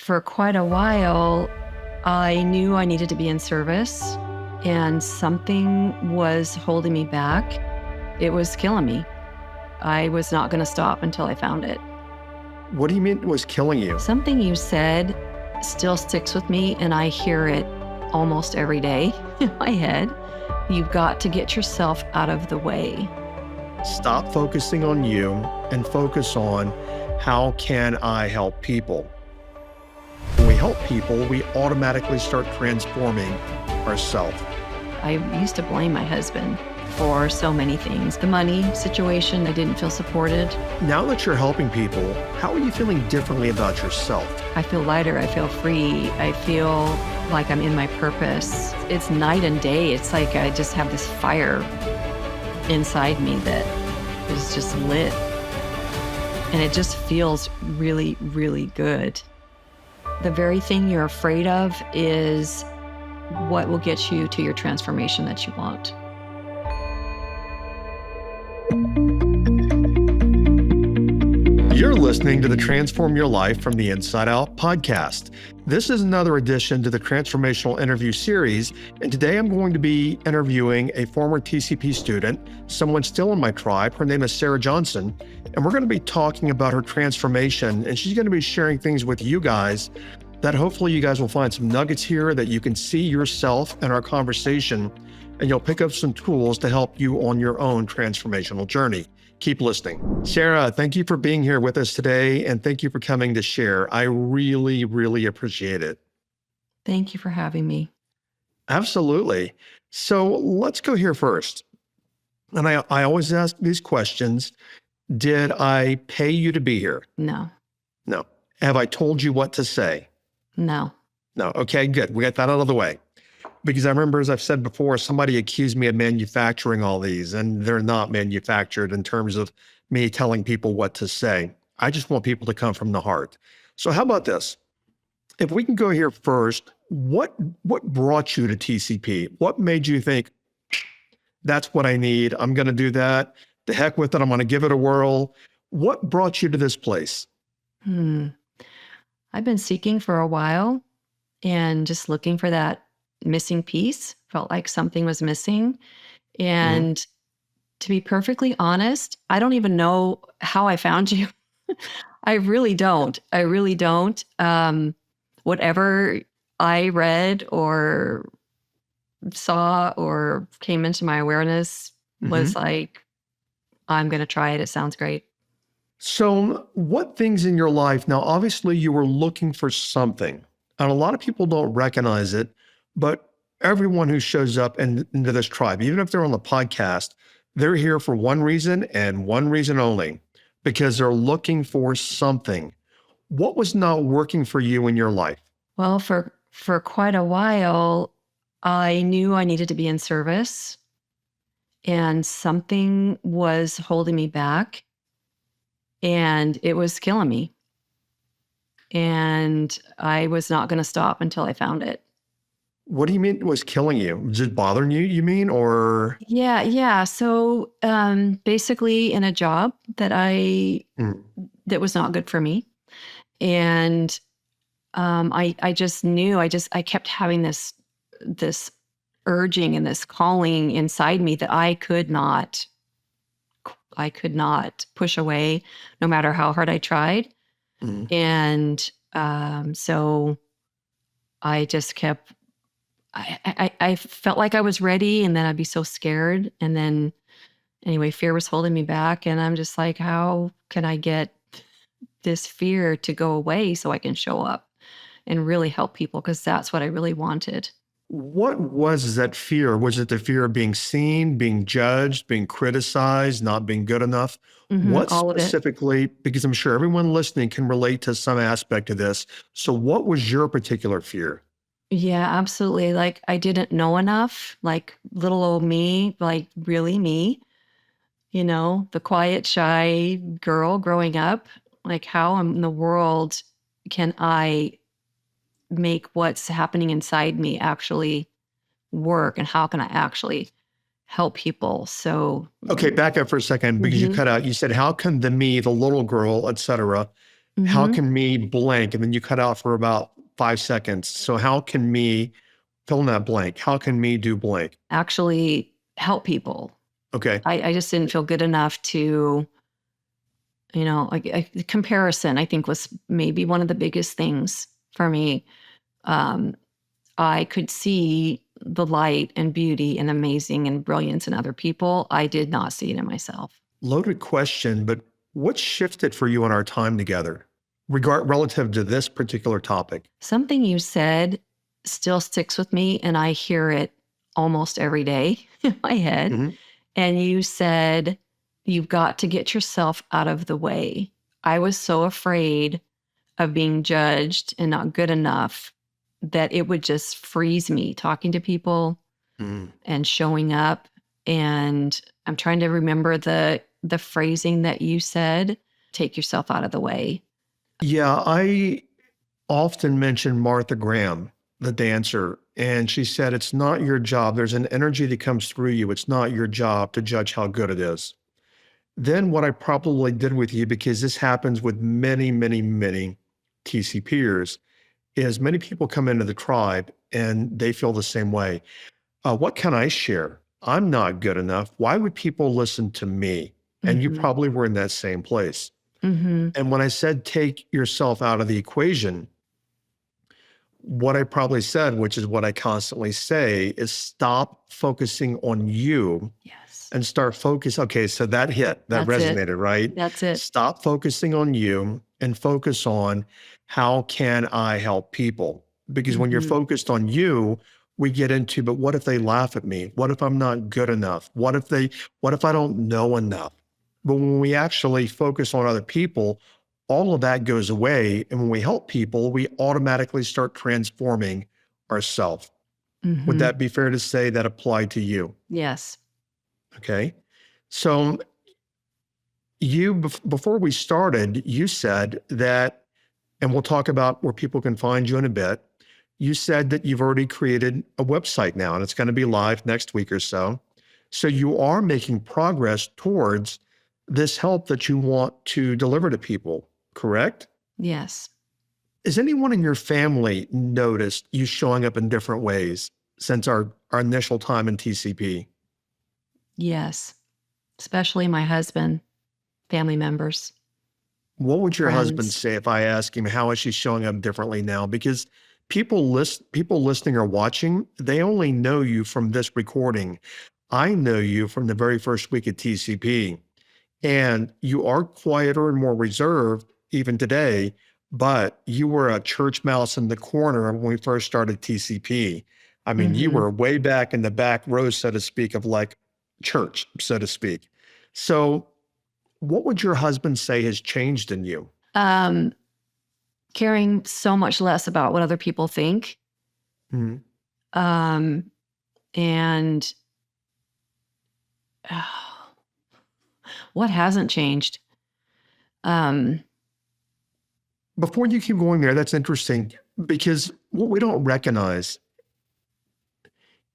For quite a while, I knew I needed to be in service, and something was holding me back. It was killing me. I was not going to stop until I found it. What do you mean it was killing you? Something you said still sticks with me, and I hear it almost every day in my head. You've got to get yourself out of the way. Stop focusing on you and focus on how can I help people? When we help people, we automatically start transforming ourselves. I used to blame my husband for so many things. The money situation, I didn't feel supported. Now that you're helping people, how are you feeling differently about yourself? I feel lighter, I feel free, I feel like I'm in my purpose. It's night and day. It's like I just have this fire inside me that is just lit. And it just feels really, really good. The very thing you're afraid of is what will get you to your transformation that you want. You're listening to the Transform Your Life from the Inside Out podcast. This is another edition to the Transformational interview series, and today I'm going to be interviewing a former TCP student, someone still in my tribe. Her name is Sarah Johnson, and we're going to be talking about her transformation, and she's going to be sharing things with you guys that hopefully you guys will find some nuggets here that you can see yourself in our conversation, and you'll pick up some tools to help you on your own transformational journey. Keep listening. Sarah, thank you for being here with us today, and thank you for coming to share. I really, really appreciate it. Thank you for having me. Absolutely. So let's go here first. And I always ask these questions. Did I pay you to be here? No. No. Have I told you what to say? No. No. Okay, good. We got that out of the way. Because I remember, as I've said before, somebody accused me of manufacturing all these, and they're not manufactured in terms of me telling people what to say. I just want people to come from the heart. So how about this? If we can go here first, what brought you to TCP? What made you think, that's what I need, I'm going to do that, the heck with it, I'm going to give it a whirl? What brought you to this place? I've been seeking for a while and just looking for that missing piece. Felt like something was missing. And to be perfectly honest, I don't even know how I found you. I really don't. Whatever I read or saw or came into my awareness was like, I'm going to try it. It sounds great. So what things in your life, now obviously you were looking for something, and a lot of people don't recognize it, but everyone who shows up into this tribe, even if they're on the podcast, they're here for one reason and one reason only, because they're looking for something. What was not working for you in your life? Well, for quite a while, I knew I needed to be in service, and something was holding me back, and it was killing me. And I was not going to stop until I found it. What do you mean it was killing you? Was it bothering you, you mean, or? Yeah. So basically in a job that that was not good for me. And I just knew, I kept having this urging and this calling inside me that I could not push away no matter how hard I tried. And so I just kept, I felt like I was ready, and then I'd be so scared. And then anyway, fear was holding me back. And I'm just like, how can I get this fear to go away so I can show up and really help people? Because that's what I really wanted. What was that fear? Was it the fear of being seen, being judged, being criticized, not being good enough? What All of it. specifically, because I'm sure everyone listening can relate to some aspect of this. So what was your particular fear? Yeah, absolutely. Like I didn't know enough, like little old me, like really me, the quiet, shy girl growing up. Like how in the world can I make what's happening inside me actually work, and how can I actually help people? So Okay, back up for a second, because you cut out, you said, how can the me, the little girl, et cetera, how Mm-hmm. can me blank? And then you cut out for about 5 seconds. So how can me fill in that blank? How can me do blank? Actually help people. Okay. I just didn't feel good enough to, the comparison, I think, was maybe one of the biggest things for me. Um, I could see the light and beauty and amazing and brilliance in other people. I did not see it in myself. Loaded question, but what shifted for you in our time together relative to this particular topic? Something you said still sticks with me, and I hear it almost every day in my head. Mhm. And you said, you've got to get yourself out of the way. I was so afraid of being judged and not good enough that it would just freeze me talking to people Mm. and showing up. And I'm trying to remember the phrasing that you said, take yourself out of the way. Yeah, I often mention Martha Graham, the dancer, and she said, it's not your job. There's an energy that comes through you. It's not your job to judge how good it is. Then what I probably did with you, because this happens with many, many, many TCPers, is many people come into the tribe and they feel the same way. What can I share? I'm not good enough. Why would people listen to me? And you Mm-hmm. probably were in that same place. Mm-hmm. And when I said take yourself out of the equation, what I probably said, which is what I constantly say, is stop focusing on you Yes. and start focus. Okay, so that hit, that That's it. resonated, right? That's it. Stop focusing on you and focus on how can I help people? Because when you're Mm-hmm. focused on you, we get into, but what if they laugh at me? What if I'm not good enough? What if I don't know enough? But when we actually focus on other people, all of that goes away. And when we help people, we automatically start transforming ourselves. Would Mm-hmm. that be fair to say that applied to you? Yes. Okay. So before we started, you said that, and we'll talk about where people can find you in a bit. You said that you've already created a website now, and it's going to be live next week or so. So you are making progress towards this help that you want to deliver to people, correct? Yes. Has anyone in your family noticed you showing up in different ways since our initial time in TCP? Yes. Especially my husband, family members, What would your husband friends. say if I ask him how is she showing up differently now? Because people listening or watching, they only know you from this recording. I know you from the very first week at TCP, and you are quieter and more reserved even today, but you were a church mouse in the corner when we first started TCP. I mean, you Mm-hmm. were way back in the back row, so to speak, of like church, so to speak. So what would your husband say has changed in you? Um, Caring so much less about what other people think. Mhm. Um, and what hasn't changed? Um, Before you keep going there, that's interesting because what we don't recognize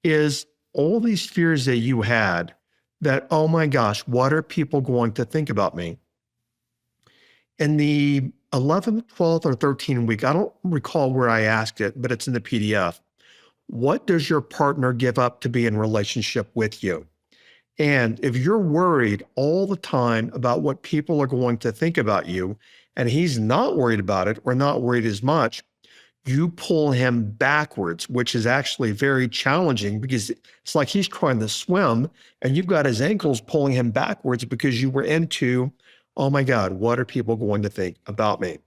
is all these fears that you had that, oh my gosh, what are people going to think about me? In the 11th, 12th, or 13th week, I don't recall where I asked it, but it's in the PDF. What does your partner give up to be in relationship with you? And if you're worried all the time about what people are going to think about you, and he's not worried about it or not worried as much, you pull him backwards, which is actually very challenging because it's like he's trying to swim and you've got his ankles pulling him backwards because you were into, oh my God, what are people going to think about me? mhm.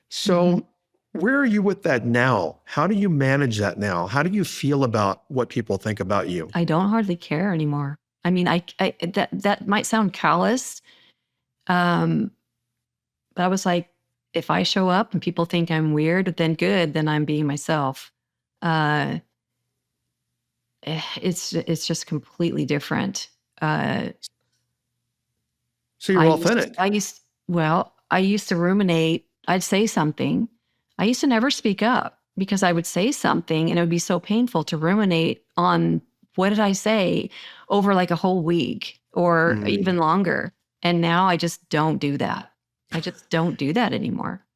So, where are you with that now? How do you manage that now? How do you feel about what people think about you? I don't hardly care anymore. I mean, that might sound callous, um, but I was like, if I show up and people think I'm weird, then good, then I'm being myself. Uh, it's just completely different. Uh, So, you're I authentic. used well, I used to ruminate. I'd say something. I used to never speak up because I would say something and it would be so painful to ruminate on what did I say over like a whole week or Mm. even longer. And now I just don't do that. I just don't do that anymore.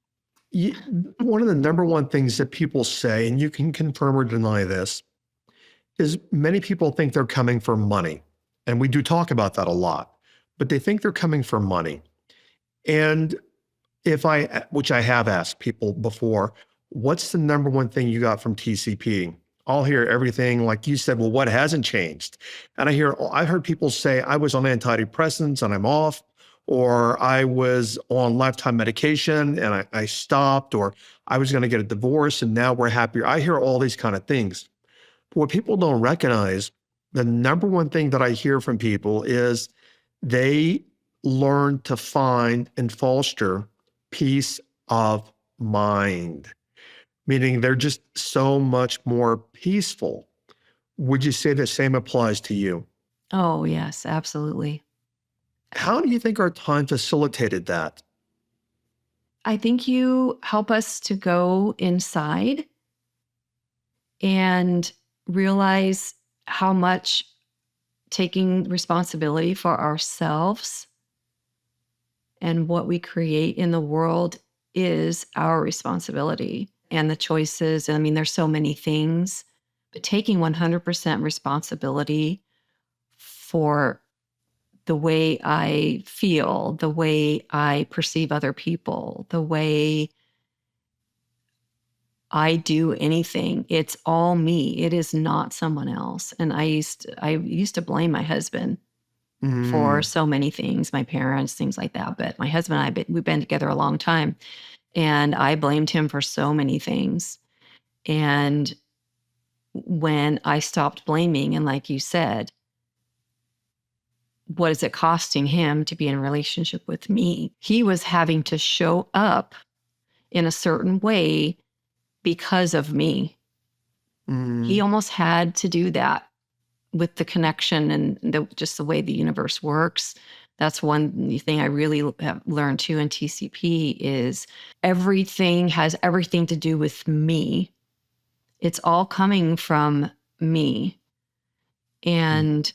One of the number one things that people say, and you can confirm or deny this, is many people think they're coming for money. And we do talk about that a lot, but they think they're coming for money. And which I have asked people before, what's the number one thing you got from TCP? I'll hear everything like you said, well, what hasn't changed? And I've heard people say, I was on antidepressants and I'm off, or I was on lifetime medication and I stopped, or I was going to get a divorce and now we're happier. I hear all these kind of things. But what people don't recognize, the number one thing that I hear from people is they learn to find and foster peace of mind, meaning they're just so much more peaceful. Would you say the same applies to you? Oh, yes, absolutely. How do you think our time facilitated that? I think you help us to go inside and realize how much taking responsibility for ourselves and what we create in the world is our responsibility, and the choices. I mean, there's so many things, but taking 100% responsibility for the way I feel, the way I perceive other people, the way I do anything. It's all me. It is not someone else. And I used to blame my husband for Mm, so many things, my parents, things like that. But my husband and we've been together a long time, and I blamed him for so many things. And when I stopped blaming, and like you said, what is it costing him to be in a relationship with me? He was having to show up in a certain way because of me. He mm, almost had to do that with the connection and just the way the universe works. That's one thing I really have learned too in TCP is everything has everything to do with me. It's all coming from me. mm. And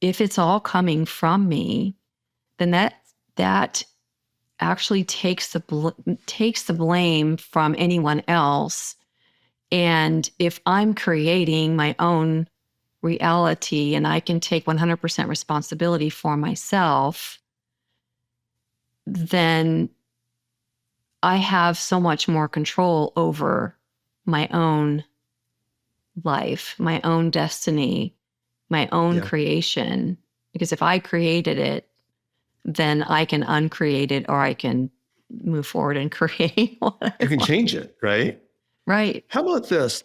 if it's all coming from me, then that actually takes the blame from anyone else. And if I'm creating my own reality and I can take 100% responsibility for myself, then I have so much more control over my own life, my own destiny, my own Yeah. creation. Because if I created it, then I can uncreate it, or I can move forward and create what I You can want. change it, right? Right. How about this?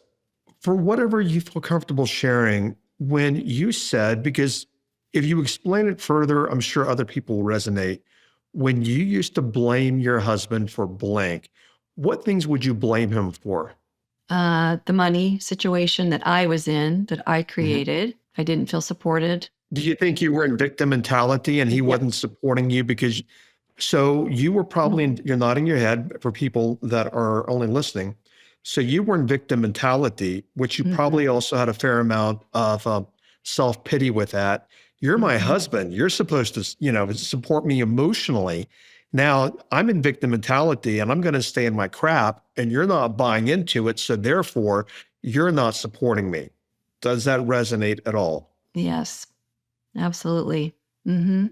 For whatever you feel comfortable sharing, when you said, because if you explain it further, I'm sure other people will resonate. When you used to blame your husband for blank, what things would you blame him for? The money situation that I was in, that I Mhm. created, I didn't feel supported. Do you think you were in victim mentality and he Yep. wasn't supporting you because so you were probably you're nodding your head for people that are only listening. So you were in victim mentality, which you Mhm. probably also had a fair amount of self pity with that. You're my Mhm. husband. You're supposed to, support me emotionally. Now I'm in victim mentality and I'm going to stay in my crap and you're not buying into it. So therefore, you're not supporting me. Does that resonate at all? Yes, absolutely. Mhm.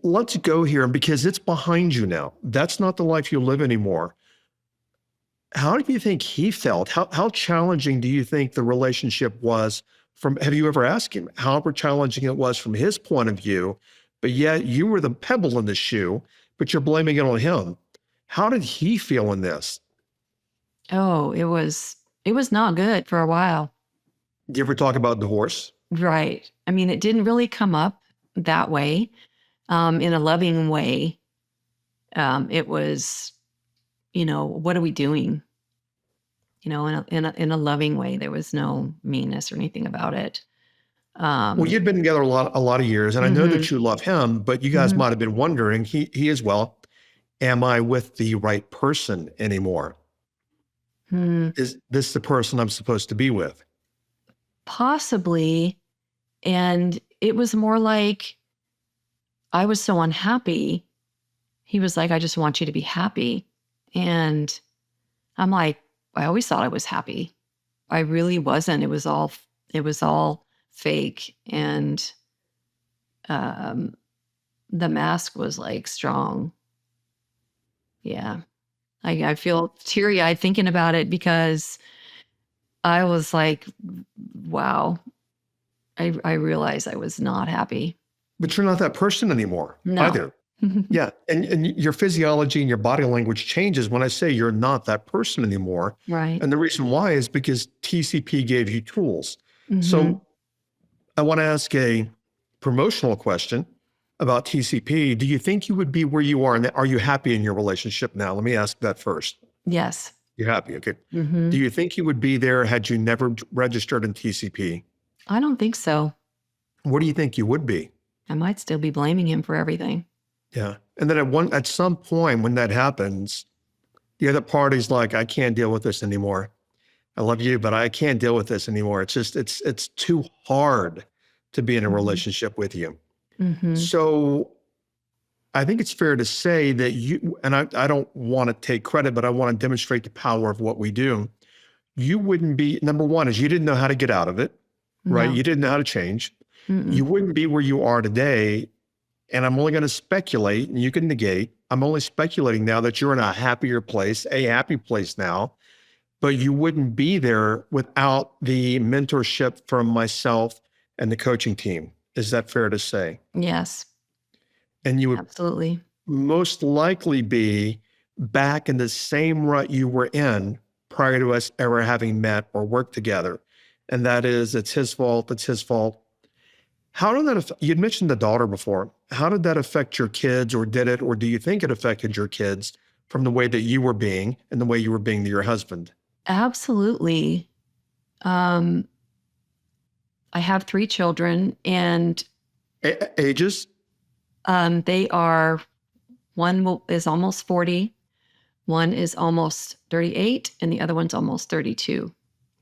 Let's go here because it's behind you now. That's not the life you live anymore. How do you think he felt? How challenging do you think the relationship was have you ever asked him how challenging it was from his point of view? But yet you were the pebble in the shoe, but you're blaming it on him. How did he feel in this? Oh, it was not good for a while. Do you ever talk about divorce? Right. I mean, it didn't really come up that way, in a loving way. It was, what are we doing? In a loving way. There was no meanness or anything about it. Well, Um, you'd been together a lot of years, and I know mhm, that you love him, but you guys mhm, might have been wondering, he as well, am I with the right person anymore? hmm. Is this the person I'm supposed to be with? Possibly. And it was more like I was so unhappy. he was like, I just want you to be happy. And I'm like, I always thought I was happy. I really wasn't. It was all fake. And the mask was like strong. Yeah. I feel teary eyed thinking about it because I was like, wow, I realized I was not happy. But you're not that person anymore No. either. Yeah. And your physiology and your body language changes when I say you're not that person anymore. Right. And the reason why is because TCP gave you tools. Mm-hmm. So I want to ask a promotional question about TCP. Do you think you would be where you are? And are you happy in your relationship now? Let me ask that first. Yes. You're happy. Okay. Mm-hmm. Do you think you would be there had you never registered in TCP? I don't think so. Where do you think you would be? I might still be blaming him for everything. Yeah. And then at some point when that happens, the other party's like, I can't deal with this anymore. I love you, but I can't deal with this anymore. It's just, it's too hard to be in a relationship with you. Mm-hmm. So I think it's fair to say that you, and I don't want to take credit, but I want to demonstrate the power of what we do. You wouldn't be, number one is you didn't know how to get out of it, right? No. You didn't know how to change. Mm-mm. You wouldn't be where you are today. And I'm only going to speculate, and you can negate. I'm only speculating now that you're in a happier place, a happy place now, but you wouldn't be there without the mentorship from myself and the coaching team. Is that fair to say? Yes. And you would Absolutely. most likely be back in the same rut you were in prior to us ever having met or worked together. And that is, it's his fault. It's his fault. How did that affect, you'd mentioned the daughter before. How did that affect your kids, or did it, or do you think it affected your kids from the way that you were being and the way you were being to your husband? Absolutely. I have 3 children, and Ages? they are, one is almost 40, one is almost 38, and the other one's almost 32.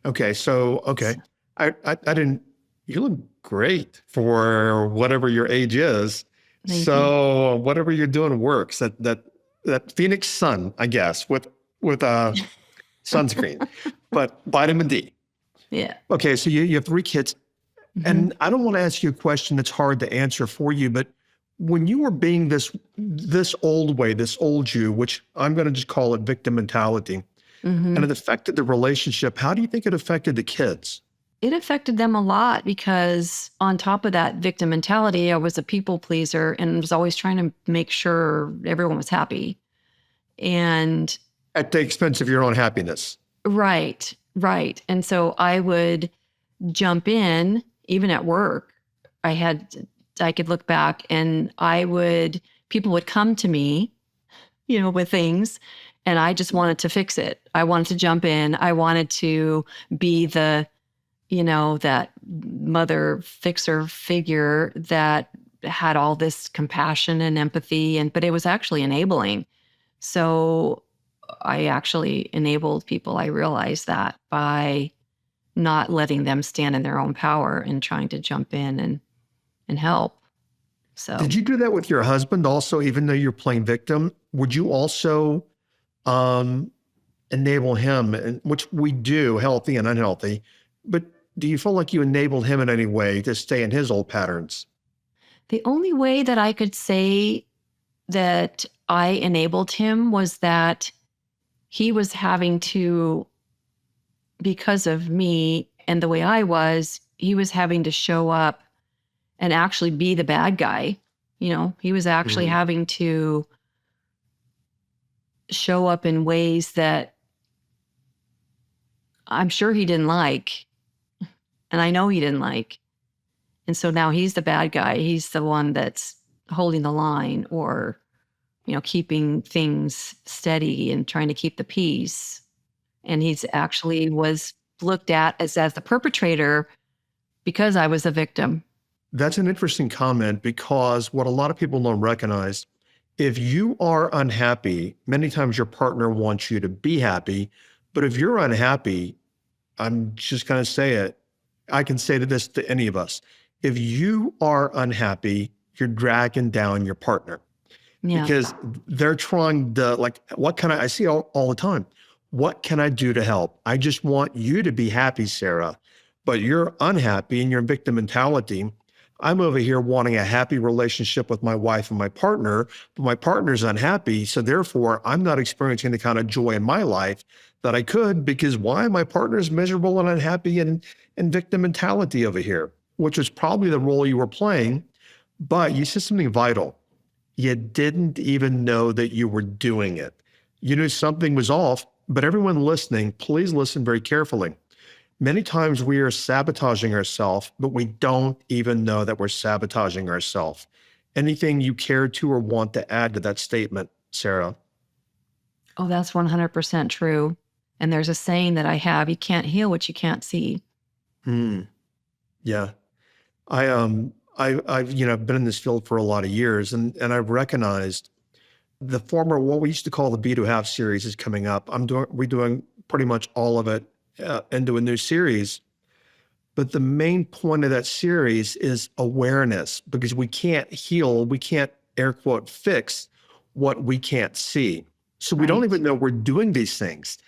Okay. So, okay. I didn't, you look great for whatever your age is. Thank So whatever you're doing works. That Phoenix sun, I guess, with sunscreen, but vitamin D. Yeah. Okay. So you have 3 kids. Mm-hmm. And I don't want to ask you a question that's hard to answer for you, but when you were being this old way, this old you, which I'm going to just call it victim mentality, Mm-hmm. and it affected the relationship, how do you think it affected the kids? It affected them a lot because on top of that victim mentality, I was a people pleaser and was always trying to make sure everyone was happy. And At the expense of your own happiness. right. And so I would jump in, even at work. I could look back and people would come to me, with things, and I just wanted to fix it. I wanted to jump in. I wanted to be the, that mother fixer figure that had all this compassion and empathy, but it was actually enabling. So I actually enabled people. I realized that by not letting them stand in their own power and trying to jump in and help. So Did you do that with your husband also, even though you're playing victim? Would you also enable him, which we do, healthy and unhealthy, but do you feel like you enabled him in any way to stay in his old patterns? the only way that I could say that I enabled him was that he was having to, because of me and the way I was, he was having to show up and actually be the bad guy. He was actually having to show up in ways that I'm sure he didn't like. And I know he didn't like. And so now he's the bad guy. He's the one that's holding the line or, keeping things steady and trying to keep the peace. And he's actually was looked at as the perpetrator because I was a victim. That's an interesting comment, because what a lot of people don't recognize, if you are unhappy, many times your partner wants you to be happy. But if you're unhappy, I'm just going to say it. I can say this to any of us. If you are unhappy, you're dragging down your partner. Yeah. because they're trying to, like, what can I see all the time. What can I do to help? I just want you to be happy, Sarah, but you're unhappy and you're in victim mentality. I'm over here wanting a happy relationship with my wife and my partner, but my partner's unhappy. So therefore, I'm not experiencing the kind of joy in my life that I could, because why? My partner's miserable and unhappy and in victim mentality over here, which was probably the role you were playing. But you said something vital. You didn't even know that you were doing it. You knew something was off, but everyone listening, please listen very carefully. Many times we are sabotaging ourselves, but we don't even know that we're sabotaging ourselves. Anything you care to or want to add to that statement, Sarah? Oh, that's 100% true. And there's a saying that I have, you can't heal what you can't see. Hmm. Yeah. I've been in this field for a lot of years, and I've recognized the former, what we used to call the Be to Have series, is coming up. We're doing pretty much all of it into a new series. But the main point of that series is awareness, because we can't heal, we can't air quote fix what we can't see. So we don't Right. even know we're doing these things.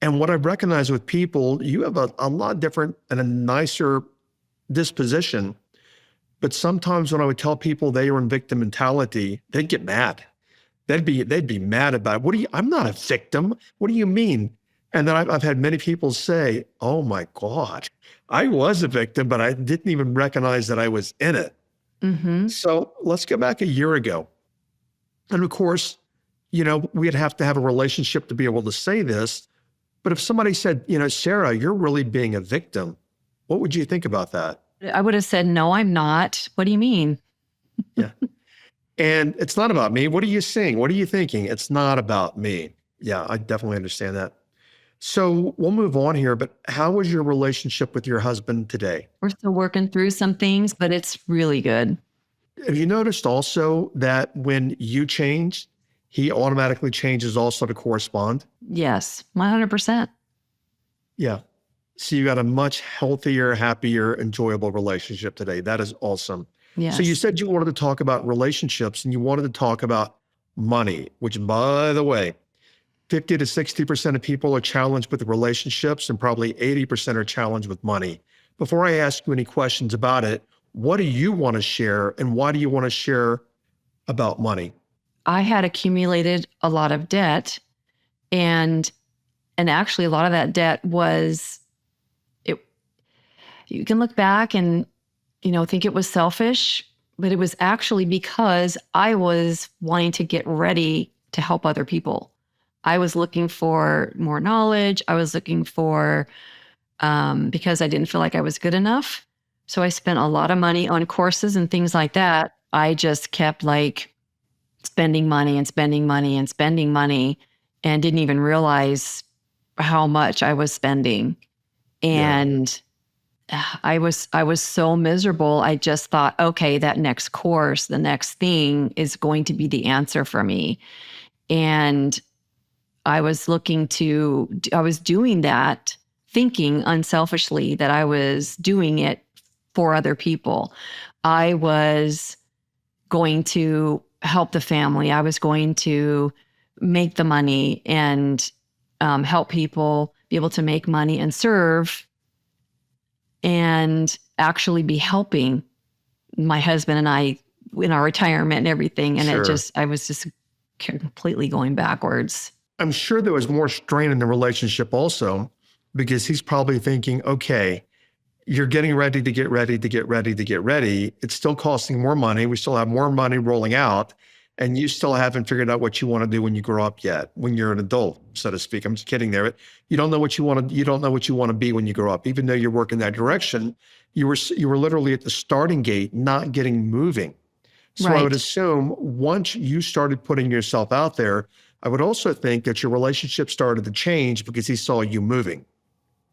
And what I've recognized with people, you have a lot different and a nicer disposition. But sometimes when I would tell people they were in victim mentality, they'd get mad. They'd be mad about it. I'm not a victim. What do you mean? And then I've had many people say, oh my God, I was a victim, but I didn't even recognize that I was in it. Mm-hmm. So let's go back a year ago. And of course, we'd have to have a relationship to be able to say this. But if somebody said, Sarah, you're really being a victim, what would you think about that? I would have said, no, I'm not. What do you mean? Yeah. And it's not about me. What are you saying? What are you thinking? It's not about me. Yeah, I definitely understand that. So we'll move on here, but how is your relationship with your husband today? We're still working through some things, but it's really good. Have you noticed also that when you change, he automatically changes also to correspond? Yes, 100%. Yeah. So you got a much healthier, happier, enjoyable relationship today. That is awesome. So you Yes. said you wanted to talk about relationships and you wanted to talk about money, which, by the way, 50 to 60% of people are challenged with relationships and probably 80% are challenged with money. Before I ask you any questions about it, what do you want to share and why do you want to share about money? I had accumulated a lot of debt, and actually a lot of that debt was it. You can look back and think it was selfish, but it was actually because I was wanting to get ready to help other people. I was looking for more knowledge. I was looking for because I didn't feel like I was good enough. So I spent a lot of money on courses and things like that. I just kept like spending money and spending money and spending money and didn't even realize how much I was spending. Yeah, And I was so miserable. I just thought, okay, that next course, the next thing is going to be the answer for me. And I was I was doing that, thinking unselfishly that I was doing it for other people. I was going to help the family. I was going to make the money and help people be able to make money and serve and actually be helping my husband and I in our retirement and everything. And sure. I was just completely going backwards. I'm sure there was more strain in the relationship also, because he's probably thinking, okay, you're getting ready to get ready to get ready to get ready. It's still costing more money. We still have more money rolling out. And you still haven't figured out what you want to do when you grow up yet, when you're an adult, so to speak. I'm just kidding there. But you don't know what you don't know what you want to be when you grow up. Even though you're working that direction, you were literally at the starting gate, not getting moving. So I would Right. assume once you started putting yourself out there, I would also think that your relationship started to change because he saw you moving.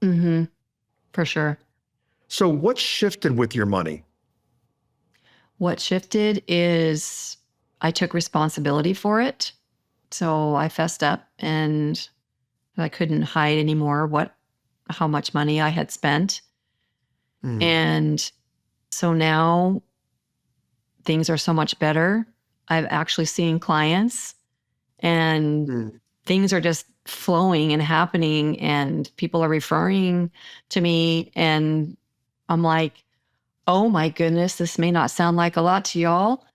Mm-hmm. For sure. So what shifted with your money? What shifted is I took responsibility for it. So I fessed up and I couldn't hide anymore how much money I had spent. Mm, And so now things are so much better. I've actually seen clients, and things are just flowing and happening, and people are referring to me, and I'm like, oh my goodness, this may not sound like a lot to y'all,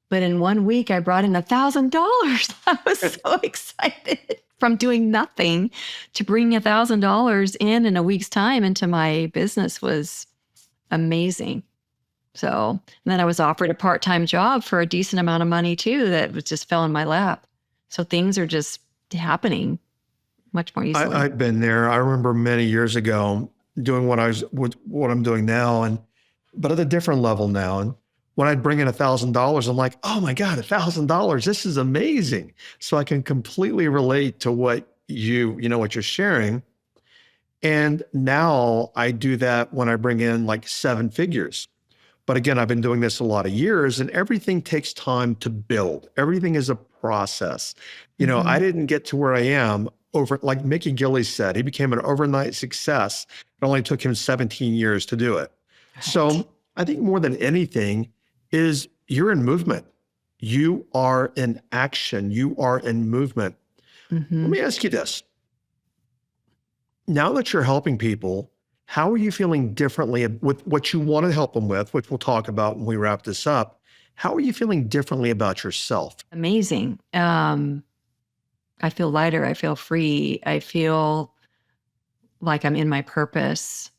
but in 1 week I brought in $1,000. I was so excited from doing nothing to bring $1,000 in a week's time into my business was amazing. So, and then I was offered a part-time job for a decent amount of money too, that was just fell in my lap. So things are just happening much more easily. I've been there. I remember many years ago doing what I'm doing now, but at a different level now. And when I'd bring in $1,000, I'm like, oh my God, $1,000, this is amazing. So I can completely relate to what what you're sharing. And now I do that when I bring in like 7 figures. But again, I've been doing this a lot of years, and everything takes time to build. Everything is a process. I didn't get to where I am like Mickey Gillies said, he became an overnight success. It only took him 17 years to do it. Right. So I think more than anything is you're in movement. You are in action. You are in movement. Let me ask you this. Now that you're helping people, how are you feeling differently with what you want to help them with, which we'll talk about when we wrap this up? How are you feeling differently about yourself? Amazing. I feel lighter. I feel free. I feel like I'm in my purpose.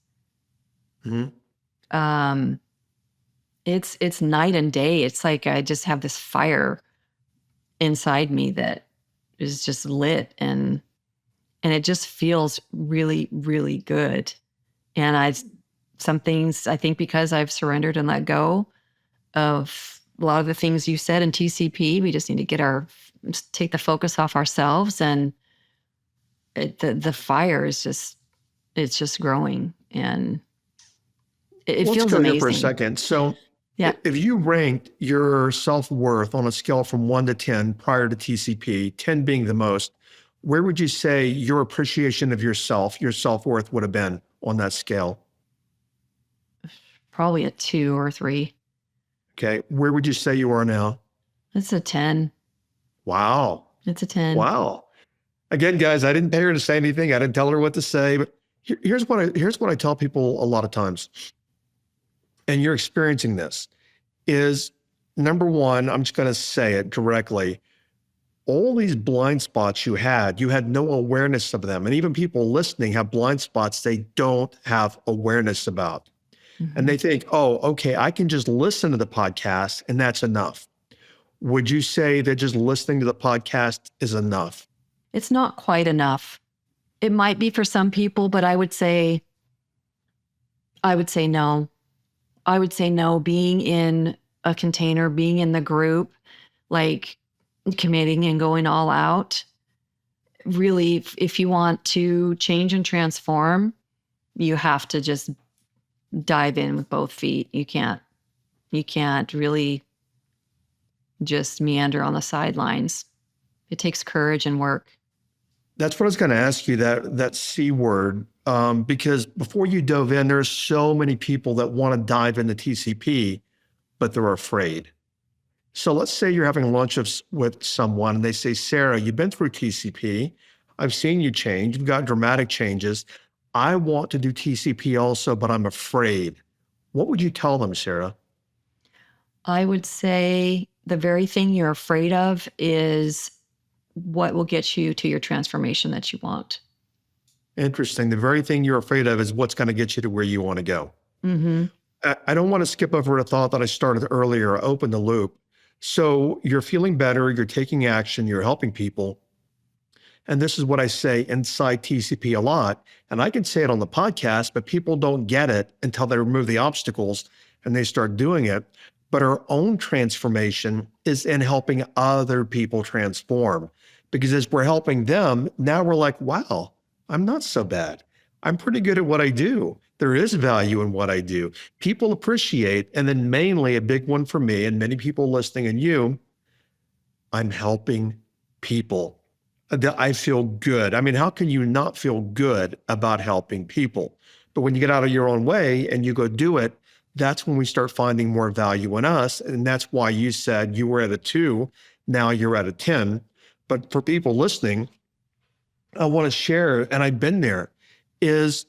It's night and day. It's like I just have this fire inside me that is just lit, and it just feels really, really good. And some things, I think because I've surrendered and let go of a lot of the things you said in TCP, we just need to take the focus off ourselves, and the fire is it's just growing, and it Let's feels go amazing. There for a second. So yeah. If you ranked your self-worth on a scale from 1 to 10 prior to TCP, 10 being the most, where would you say your appreciation of yourself, your self-worth would have been on that scale? Probably a 2 or 3. Okay. Where would you say you are now? It's a 10. Wow. It's a 10. Wow. Again, guys, I didn't pay her to say anything. I didn't tell her what to say, but here's what I tell people a lot of times. And you're experiencing this is number one, I'm just going to say it directly. All these blind spots you had no awareness of them. And even people listening have blind spots they don't have awareness about. And they think, oh, okay, I can just listen to the podcast and that's enough. Would you say that just listening to the podcast is enough? It's not quite enough. It might be for some people, but I would say no. I would say no. Being in a container, being in the group, like committing and going all out, really, if you want to change and transform, you have to just dive in with both feet. You can't really just meander on the sidelines. It takes courage and work. That's what I was going to ask you, that C word, because before you dove in, there's so many people that want to dive into TCP, but they're afraid. So let's say you're having lunch with someone and they say, Sarah, you've been through TCP. I've seen you change. You've got dramatic changes. I want to do TCP also, but I'm afraid. What would you tell them, Sarah? I would say the very thing you're afraid of is what will get you to your transformation that you want. Interesting. The very thing you're afraid of is what's going to get you to where you want to go. I don't want to skip over a thought that I started earlier, open the loop. So you're feeling better, you're taking action, you're helping people. And this is what I say inside TCP a lot. And I can say it on the podcast, but people don't get it until they remove the obstacles and they start doing it. But our own transformation is in helping other people transform. Because as we're helping them, now we're like, wow, I'm not so bad. I'm pretty good at what I do. There is value in what I do. People appreciate, and then mainly a big one for me and many people listening and you, I'm helping people. I feel good. I mean, how can you not feel good about helping people? But when you get out of your own way and you go do it, that's when we start finding more value in us. And that's why you said you were at a 2, now you're at a 10. But for people listening, I want to share, and I've been there, is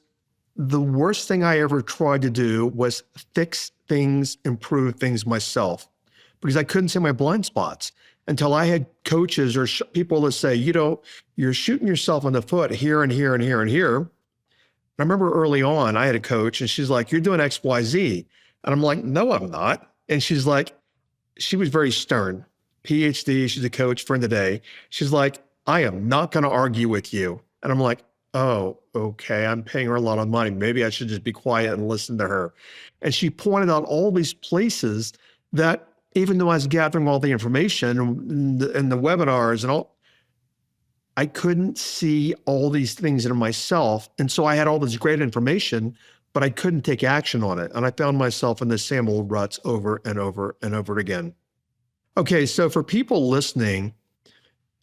the worst thing I ever tried to do was fix things, improve things myself, because I couldn't see my blind spots until I had coaches or people that say, you're shooting yourself in the foot here and here and here and here. I remember early on, I had a coach and she's like, you're doing X, Y, Z. And I'm like, no, I'm not. And she's like, she was very stern, PhD, she's a coach, friend today. She's like, I am not going to argue with you. And I'm like, oh, okay, I'm paying her a lot of money. Maybe I should just be quiet and listen to her. And she pointed out all these places that even though I was gathering all the information and the webinars and all, I couldn't see all these things in myself. And so I had all this great information, but I couldn't take action on it. And I found myself in the same old ruts over and over and over again. Okay, so for people listening,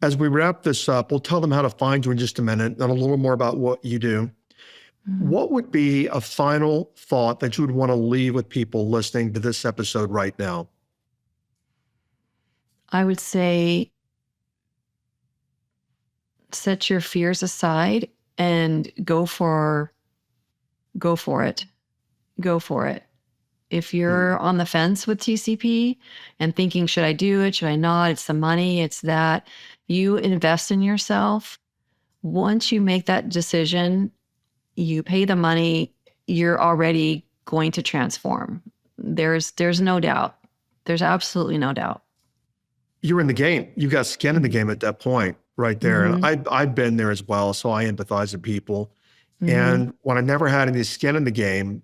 as we wrap this up, we'll tell them how to find you in just a minute and a little more about what you do. What would be a final thought that you would want to leave with people listening to this episode right now? I would say set your fears aside and go for it. Go for it. If you're on the fence with TCP and thinking, should I do it? Should I not? It's the money. It's that. You invest in yourself. Once you make that decision, you pay the money, you're already going to transform. There's no doubt. There's absolutely no doubt. You're in the game. You got skin in the game at that point right there. Mm-hmm. And I've been there as well. So I empathize with people. Mm-hmm. And when I never had any skin in the game,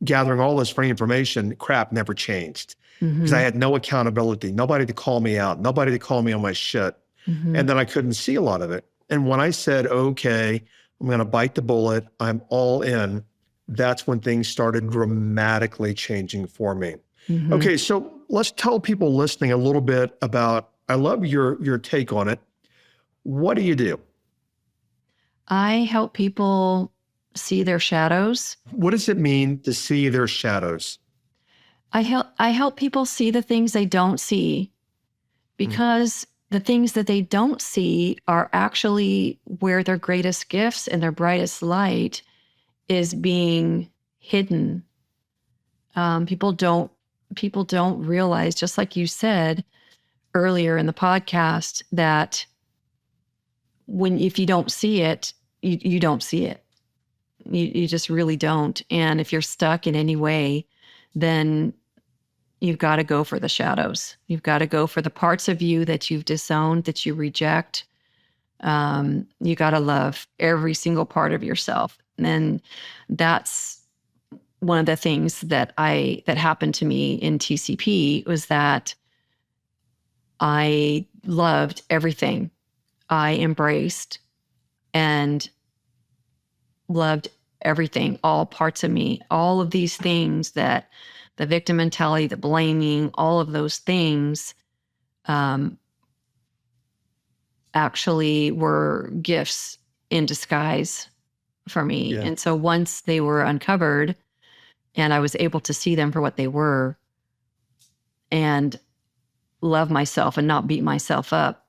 gathering all this free information, crap never changed because I had no accountability, nobody to call me out, nobody to call me on my shit. And then I couldn't see a lot of it. And when I said, okay, I'm going to bite the bullet, I'm all in, that's when things started dramatically changing for me. Okay, so let's tell people listening a little bit about, I love your take on it. What do you do? I help people see their shadows. What does it mean to see their shadows? I help people see the things they don't see, because the things that they don't see are actually where their greatest gifts and their brightest light is being hidden. People don't realize, just like you said earlier in the podcast, that if you don't see it, you don't see it. You just really don't. And if you're stuck in any way, then you've got to go for the shadows. You've got to go for the parts of you that you've disowned, that you reject. You got to love every single part of yourself. And that's one of the things that happened to me in TCP, was that I loved everything. I embraced and loved everything, all parts of me, all of these things, that the victim mentality, the blaming, all of those things actually were gifts in disguise for me. Yeah. And so once they were uncovered and I was able to see them for what they were and love myself and not beat myself up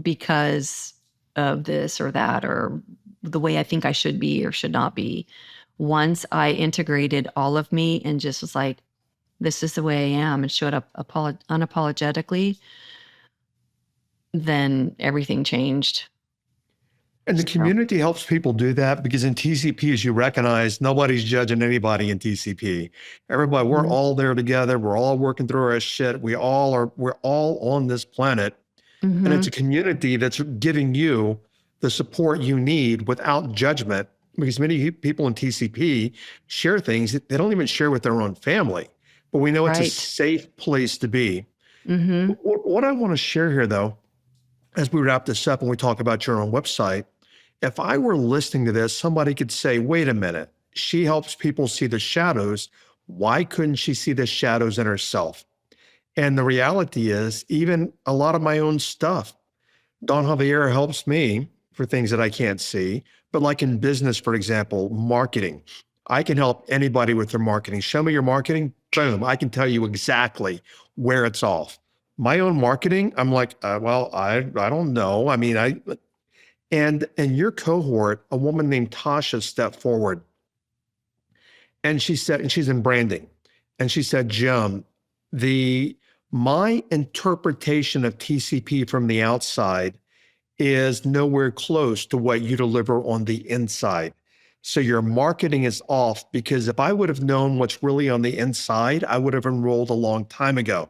because of this or that, or the way I think I should be or should not be. Once I integrated all of me and just was like, this is the way I am, and showed up unapologetically, then everything changed. And the community helps people do that, because in TCP, as you recognize, nobody's judging anybody in TCP. Everybody, we're all there together. We're all working through our shit. We're all on this planet. And it's a community that's giving you the support you need without judgment, because many people in TCP share things that they don't even share with their own family, but we know it's a safe place to be. What I want to share here, though, as we wrap this up and we talk about your own website, if I were listening to this, somebody could say, wait a minute, she helps people see the shadows. Why couldn't she see the shadows in herself? And the reality is, even a lot of my own stuff, Don Javier helps me for things that I can't see. But like in business, for example, marketing, I can help anybody with their marketing. Show me your marketing, boom, I can tell you exactly where it's off. My own marketing, I'm like, well, I don't know. I mean, and in your cohort, a woman named Tasha stepped forward and she said, and she's in branding, and she said, Jim, my interpretation of TCP from the outside is nowhere close to what you deliver on the inside. So your marketing is off, because if I would have known what's really on the inside, I would have enrolled a long time ago.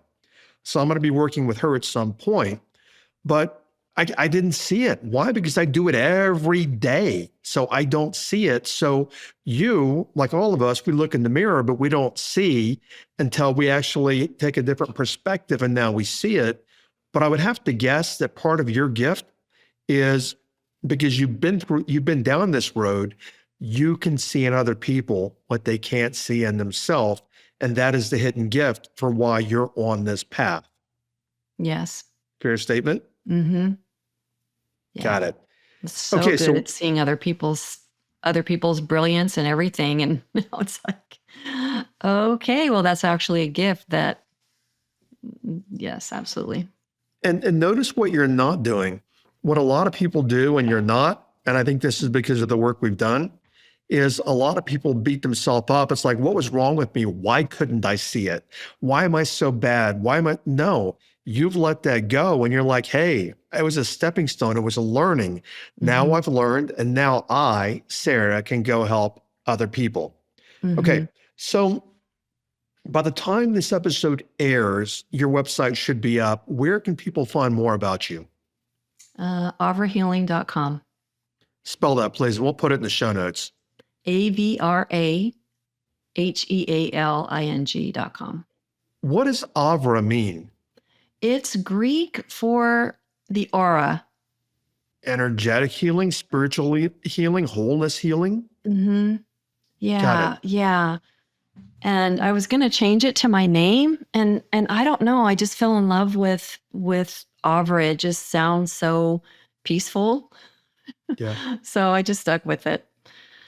So I'm going to be working with her at some point, but I didn't see it. Why? Because I do it every day. So I don't see it. So you, like all of us, we look in the mirror, but we don't see until we actually take a different perspective, and now we see it. But I would have to guess that part of your gift is because you've been down this road, you can see in other people what they can't see in themselves. And that is the hidden gift for why you're on this path. Yes. Fair statement? Mm-hmm. Yeah. Got it. I'm so Okay, good at seeing other people's brilliance and everything. And now it's like, okay, well, that's actually a gift that, yes, absolutely. And notice what you're not doing. What a lot of people do and you're not, and I think this is because of the work we've done, is a lot of people beat themselves up. It's like, what was wrong with me? Why couldn't I see it? Why am I so bad? No, you've let that go. And you're like, hey, it was a stepping stone. It was a learning. Now I've learned. And now I, Sarah, can go help other people. Okay. So by the time this episode airs, your website should be up. Where can people find more about you? avrahealing.com. Spell that, please. We'll put it in the show notes. AVRAHEALING.com. What does Avra mean? It's Greek for the aura. Energetic healing, spiritual healing, wholeness healing? Mm-hmm. Yeah. Got it. Yeah. And I was going to change it to my name. And I don't know. I just fell in love with Avra. It just sounds so peaceful. Yeah. So I just stuck with it.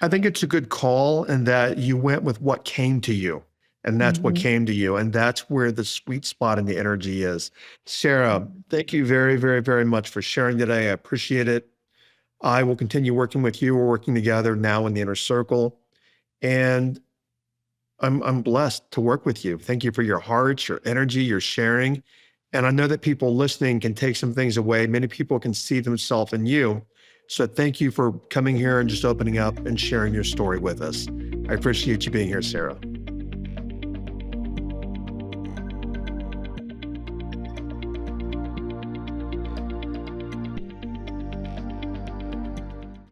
I think it's a good call, in that you went with what came to you, and that's what came to you. And that's where the sweet spot in the energy is. Sarah, thank you very, very, very much for sharing today. I appreciate it. I will continue working with you. We're working together now in the inner circle, and I'm blessed to work with you. Thank you for your heart, your energy, your sharing. And I know that people listening can take some things away. Many people can see themselves in you. So thank you for coming here and just opening up and sharing your story with us. I appreciate you being here, Sarah.